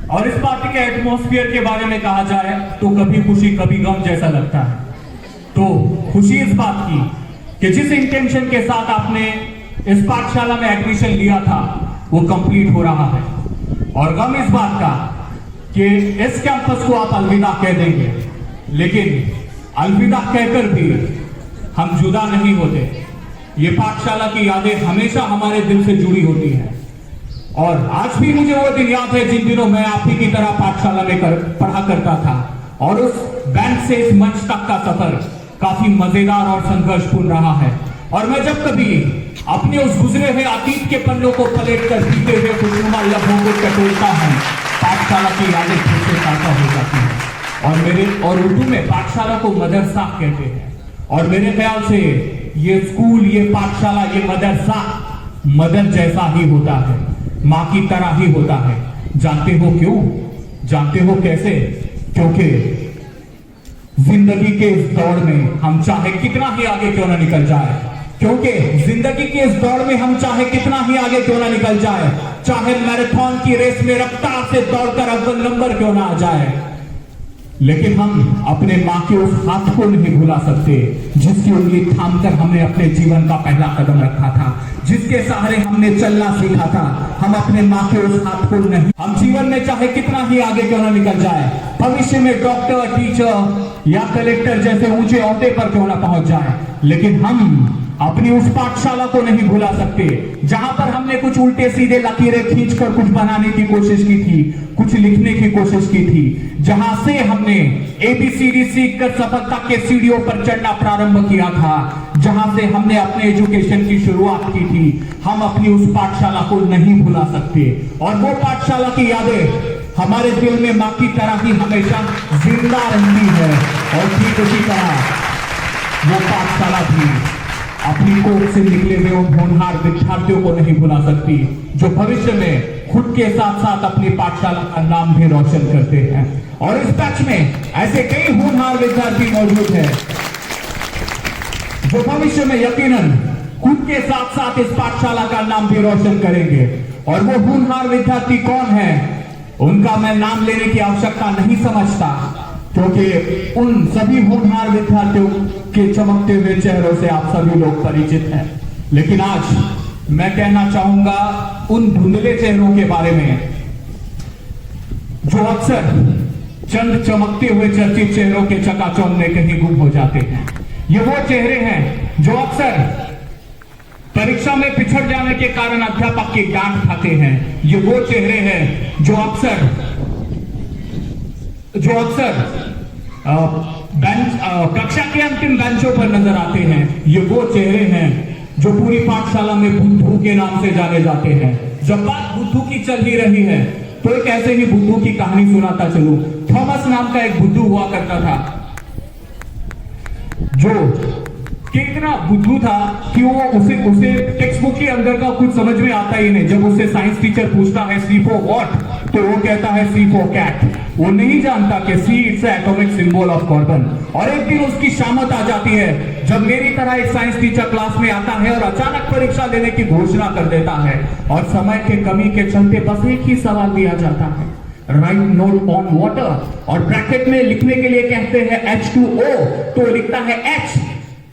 और इस पार्टी के एटमॉस्फेयर के बारे में कहा जाए तो कभी खुशी कभी गम जैसा लगता है। तो खुशी इस बात की कि जिस इंटेंशन के साथ आपने इस पाठशाला में एडमिशन लिया था वो कंप्लीट हो रहा है, और गम इस बात का कि इस कैंपस को आप अलविदा कह देंगे, लेकिन अलविदा कहकर भी हम जुदा नहीं होते। ये पाठशाला की यादें हमेशा हमारे दिल से जुड़ी होती हैं, और आज भी मुझे वो दिन याद है जिन दिनों मैं आप ही की तरह पाठशाला में पढ़ा करता था, और उस बैंक से इस मंच तक का सफर काफी मजेदार और संघर्षपूर्ण रहा है। और मैं जब कभी अपने उस गुजरे हुए अतीत के पन्नों को पलट कर पीते हुए खुशनुमा लम्हों को टटोलता हूं, पाठशाला की यादें फिर से ताजा हो जाती हैं। और उर्दू में पाठशाला को मदरसा कहते हैं, और मेरे ख्याल से ये स्कूल, ये पाठशाला, ये मदरसा मदर जैसा ही होता है, मां की तरह ही होता है। जानते हो क्यों? जानते हो कैसे? क्योंकि जिंदगी के इस दौड़ में हम चाहे कितना ही आगे क्यों ना निकल जाए, क्योंकि जिंदगी के इस दौड़ में हम चाहे कितना ही आगे क्यों ना निकल जाए, चाहे मैराथन की रेस में रफ्तार से दौड़कर अव्वल नंबर क्यों ना आ जाए, लेकिन हम अपने मां के उस हाथ को नहीं भुला सकते जिसकी उंगली थामकर हमने अपने जीवन का पहला कदम रखा था, जिसके सहारे हमने चलना सीखा था। हम अपने मां के उस हाथ को नहीं, हम जीवन में चाहे कितना ही आगे क्यों ना निकल जाए, भविष्य में डॉक्टर, टीचर या कलेक्टर जैसे ऊंचे ओहदे पर क्यों ना पहुंच जाए, लेकिन हम अपनी उस पाठशाला को नहीं भुला सकते जहां पर हमने कुछ उल्टे सीधे लकीरें खींचकर कुछ बनाने की कोशिश की थी, कुछ लिखने की कोशिश की थी, जहां से हमने ABCD सीखकर सफलता के सीढ़ियों पर चढ़ना प्रारंभ किया था, जहां से हमने अपने एजुकेशन की शुरुआत की थी। हम अपनी उस पाठशाला को नहीं भुला सकते, और वो पाठशाला की यादें हमारे दिल में मां की तरह ही हमेशा जिंदा रहती है। और ठीक उसी तरह वो पाठशाला भी अपनी कोख से निकले हुए उन होनहार विद्यार्थियों को नहीं भुला सकती जो भविष्य में खुद के साथ साथ अपनी पाठशाला का नाम भी रोशन करते हैं। और इस बैच में ऐसे कई होनहार विद्यार्थी मौजूद हैं जो भविष्य में यकीनन खुद के साथ साथ इस पाठशाला का नाम भी रोशन करेंगे। और वो होनहार विद्यार्थी कौन है, उनका मैं नाम लेने की आवश्यकता नहीं समझता, क्योंकि उन सभी होनहार विद्यार्थियों के चमकते हुए चेहरों से आप सभी लोग परिचित हैं। लेकिन आज मैं कहना चाहूंगा उन धुंधले चेहरों के बारे में जो अक्सर चंद चमकते हुए चर्चित चेहरों के चकाचौंध में कहीं गुम हो जाते हैं। ये वो चेहरे हैं जो अक्सर परीक्षा में पिछड़ जाने के कारण अध्यापक की डांट खाते हैं। ये वो चेहरे हैं जो अक्सर कक्षा के अंतिम बेंचों पर नजर आते हैं। ये वो चेहरे हैं जो पूरी पाठशाला में बुद्धू के नाम से जाने जाते हैं। जब बात बुद्धू की चल ही रही है तो एक ऐसे ही बुद्धू की कहानी सुनाता चलूं। थॉमस नाम का एक बुद्धू हुआ करता था जो कितना बुद्धू था कि वो उसे टेक्स्ट बुक के अंदर का कुछ समझ में आता ही नहीं। जब उससे साइंस टीचर पूछता है C for what, तो वो कहता है C for cat। वो नहीं जानता कि C its atomic symbol of carbon. और एक दिन उसकी शामत आ जाती है जब मेरी तरह एक साइंस टीचर क्लास में आता है और अचानक परीक्षा लेने की घोषणा कर देता है, और समय के कमी के चलते बस एक ही सवाल दिया जाता है, राइट नोट ऑन वाटर, और ब्रैकेट में लिखने के लिए कहते हैं H2O, तो लिखता है H,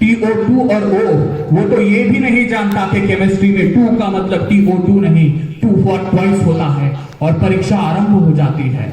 TO2 और O। वो तो ये भी नहीं जानता कि केमिस्ट्री में 2 का मतलब TO2 नहीं, 2 for twice होता है। और परीक्षा आरंभ हो जाती है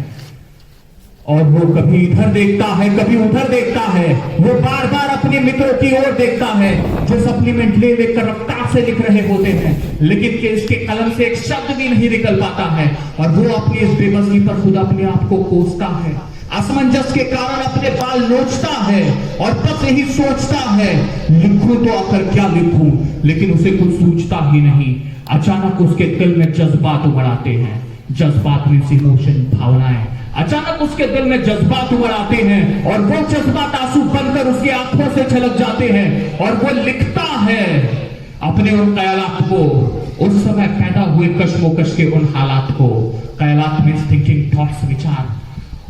और वो कभी इधर देखता है, कभी उधर देखता है। वो बार बार अपने मित्रों की ओर देखता है जो सप्लीमेंट ले लेकर रफ्तार से लिख रहे होते हैं, लेकिन कि इसके कलम से एक शब्द भी नहीं निकल पाता है। और वो अपनी इस बेबसी पर खुद अपने आप को कोसता है, असमंजस के कारण अपने बाल नोचता है और बस यही सोचता है लिखूं तो आखिर क्या लिखूं, लेकिन उसे कुछ सूझता ही नहीं। अचानक उसके दिल में जज्बात उमड़ आते हैं। जज्बात मींस इमोशन, भावनाएं। अचानक उसके दिल में जज्बात उमड़ आते हैं और वो जज्बात आंसू बनकर उसकी आंखों से छलक जाते हैं और वो लिखता है अपने उन ख्यालात को, उस समय पैदा हुए कश्मोकश के उन हालात को। ख्यालात मींस थिंकिंग, थॉट्स, विचार,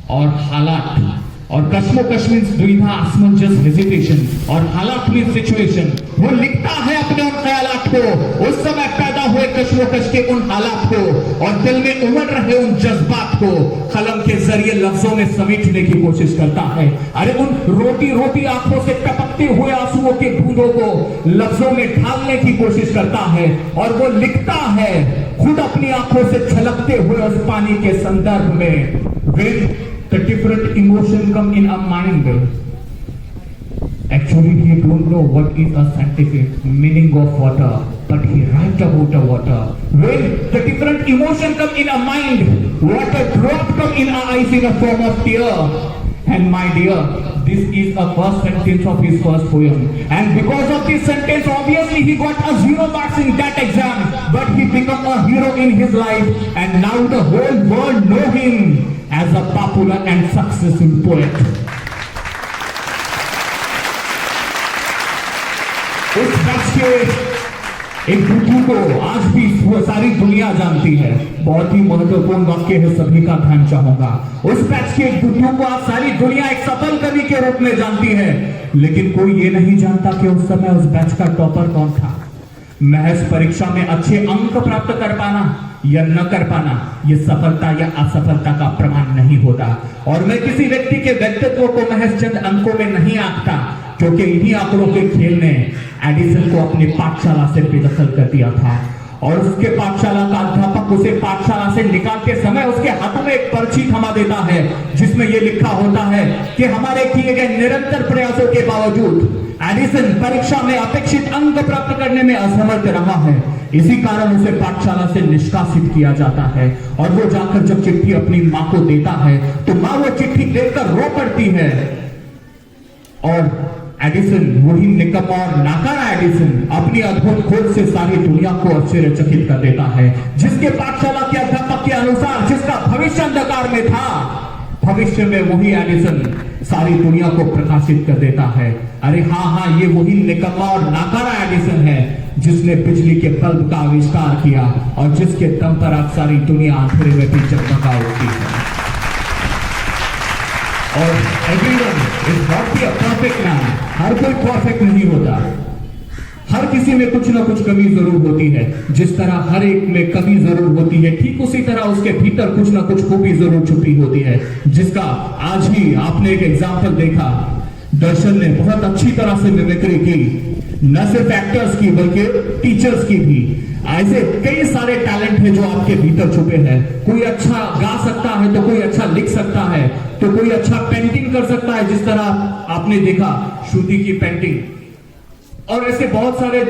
और हालात और कश्मोकश मीन्स दुविधा, असमंजस, हेजिटेशन, और हालात मीन्स सिचुएशन। वो लिखता है अपने उन ख्यालात को, उस समय पैदा हुए कश्मोकश के उन हालात को, और दिल में उमड़ रहे उन जज्बात को कलम के जरिए लफ्जों में समेटने की कोशिश करता है। अरे उन रोती रोती आंखों से टपकते हुए आंसुओं के बूंदों को लफ्जों में ढालने की कोशिश करता है, और वो लिखता है खुद अपनी आंखों से छलकते हुए उस पानी के संदर्भ में। When the different emotion come in a mind, actually he don't know what is a scientific meaning of water, but he write about the water. When the different emotion come in a mind, water drop come in our eyes in a form of tear. And my dear, this is a first sentence of his first poem, and because of this sentence obviously he got a 0 marks in that exam, but he become a hero in his life, and now the whole world know him as a popular and successful poet. उस शख्स के एक बुद्धू को आज भी सारी दुनिया जानती है। बहुत ही महत्वपूर्ण वाक्य है, सभी का ध्यान चाहूंगा। उस बैच के एक बुद्धू को आज सारी दुनिया एक सफल कवि के रूप में जानती है, लेकिन कोई ये नहीं जानता कि उस समय उस बैच का टॉपर कौन था। महज परीक्षा में अच्छे अंक प्राप्त कर पाना या न कर पाना ये सफलता या असफलता का प्रमाण नहीं होता। और मैं किसी व्यक्ति के व्यक्तित्व को महज चंद अंकों में नहीं आंकता, क्योंकि इन्हीं आंकड़ों के खेल ने एडिसन को अपनी पाठशाला से बेदखल कर दिया था, और उसके पाठशाला का अध्यापक उसे पाठशाला से निकालते समय उसके हाथों में एक पर्ची थमा देता है, जिसमें यह लिखा होता है कि हमारे किए गए निरंतर प्रयासों के बावजूद एडिसन परीक्षा में अपेक्षित अंक प्राप्त करने में असमर्थ रहा है। इसी कारण उसे पाठशाला से निष्कासित किया जाता है, और वो जाकर जब चिट्ठी अपनी मां को देता है तो मां वो चिट्ठी देखकर रो पड़ती है, और एडिसन, वही निकम्मा और नाकारा एडिसन, अपनी अद्भुत खोज से सारी दुनिया को आश्चर्यचकित कर देता है। जिसके पाठशाला के अध्यापक के अनुसार जिसका भविष्य अंधकार में था, भविष्य में वही एडिसन सारी दुनिया को प्रकाशित कर देता है। अरे हाँ, ये वही निकम्मा और नाकारा एडिसन है जिसने बिजली के बल्ब का आविष्कार किया, और जिसके दम पर आज सारी दुनिया अंधेरे में भी जगमगा उठती है। और everyone is not a perfect man. हर कोई परफेक्ट नहीं होता, हर किसी में कुछ ना कुछ कमी जरूर होती है। जिस तरह हर एक में कमी जरूर होती है, ठीक उसी तरह उसके भीतर कुछ ना कुछ खूबी जरूर छुपी होती है, जिसका आज ही आपने एक एग्जाम्पल देखा। दर्शन ने बहुत अच्छी तरह से मिमिक्री की, न सिर्फ एक्टर्स की बल्कि टीचर्स की भी। ऐसे कई सारे टैलेंट है जो आपके भीतर छुपे हैं। कोई अच्छा गा सकता है तो कोई अच्छा लिख सकता है, तो कोई अच्छा पेंटिंग कर सकता है, जिस तरह आपने देखा श्रुति की पेंटिंग। और ऐसे बहुत सारे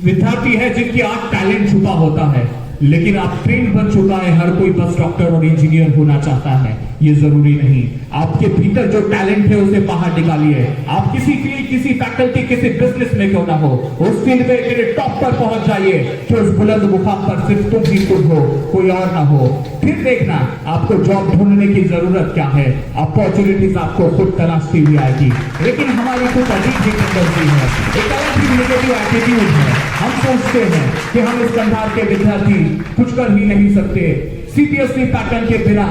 विद्यार्थी हैं जिनकी आज टैलेंट छुपा होता है, लेकिन आप ट्रेंड बन चुका है, हर कोई बस डॉक्टर और इंजीनियर होना चाहता है। ये जरूरी नहीं, आपके भीतर जो टैलेंट है उसे बाहर निकालिए। आप किसी फील्ड, किसी फैकल्टी, किसी बिजनेस में क्यों ना हो, उस फील्ड में मेरे टॉप पर पहुंच जाइए कि उस बुलंद मुकाम पर सिर्फ तुम ही तुम हो, कोई और ना हो। फिर देखना आपको जॉब ढूंढने की जरूरत क्या है, अपॉर्चुनिटीज आपको खुद तलाशती हुई आएगी। लेकिन हमारी कुछ अजीब ही टेंडेंसी है, एक अलग ही नेगेटिव एटीट्यूड है। हम सोचते हैं कि हम इस कंधार के विद्यार्थी कुछ कर ही नहीं सकते, सीबीएसई पैटर्न के बिना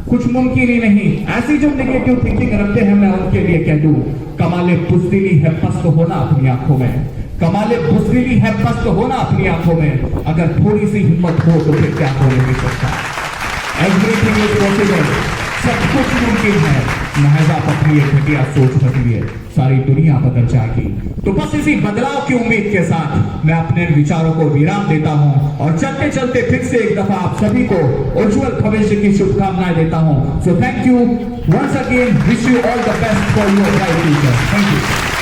कुछ मुमकिन ही नहीं। ऐसी जो नेगेटिव थिंकिंग रखते हैं, मैं उनके लिए कह दूं, कमाले बुज़दिली है पस्त होना अपनी आंखों में, कमाले बुज़दिली है पस्त होना अपनी आंखों में। अगर थोड़ी सी हिम्मत हो तो फिर क्या हो नहीं सकता। एवरीथिंग इज पॉसिबल, सब कुछ मुमकिन है, महज आप अपनी एक घटिया सोच बदलिए, सारी दुनिया बदल जाएगी। तो बस इसी बदलाव की उम्मीद के साथ मैं अपने विचारों को विराम देता हूं, और चलते चलते फिर से एक दफा आप सभी को उज्जवल भविष्य की शुभकामनाएं देता हूं। So thank you once again, wish you all the best for your bright future. Thank you.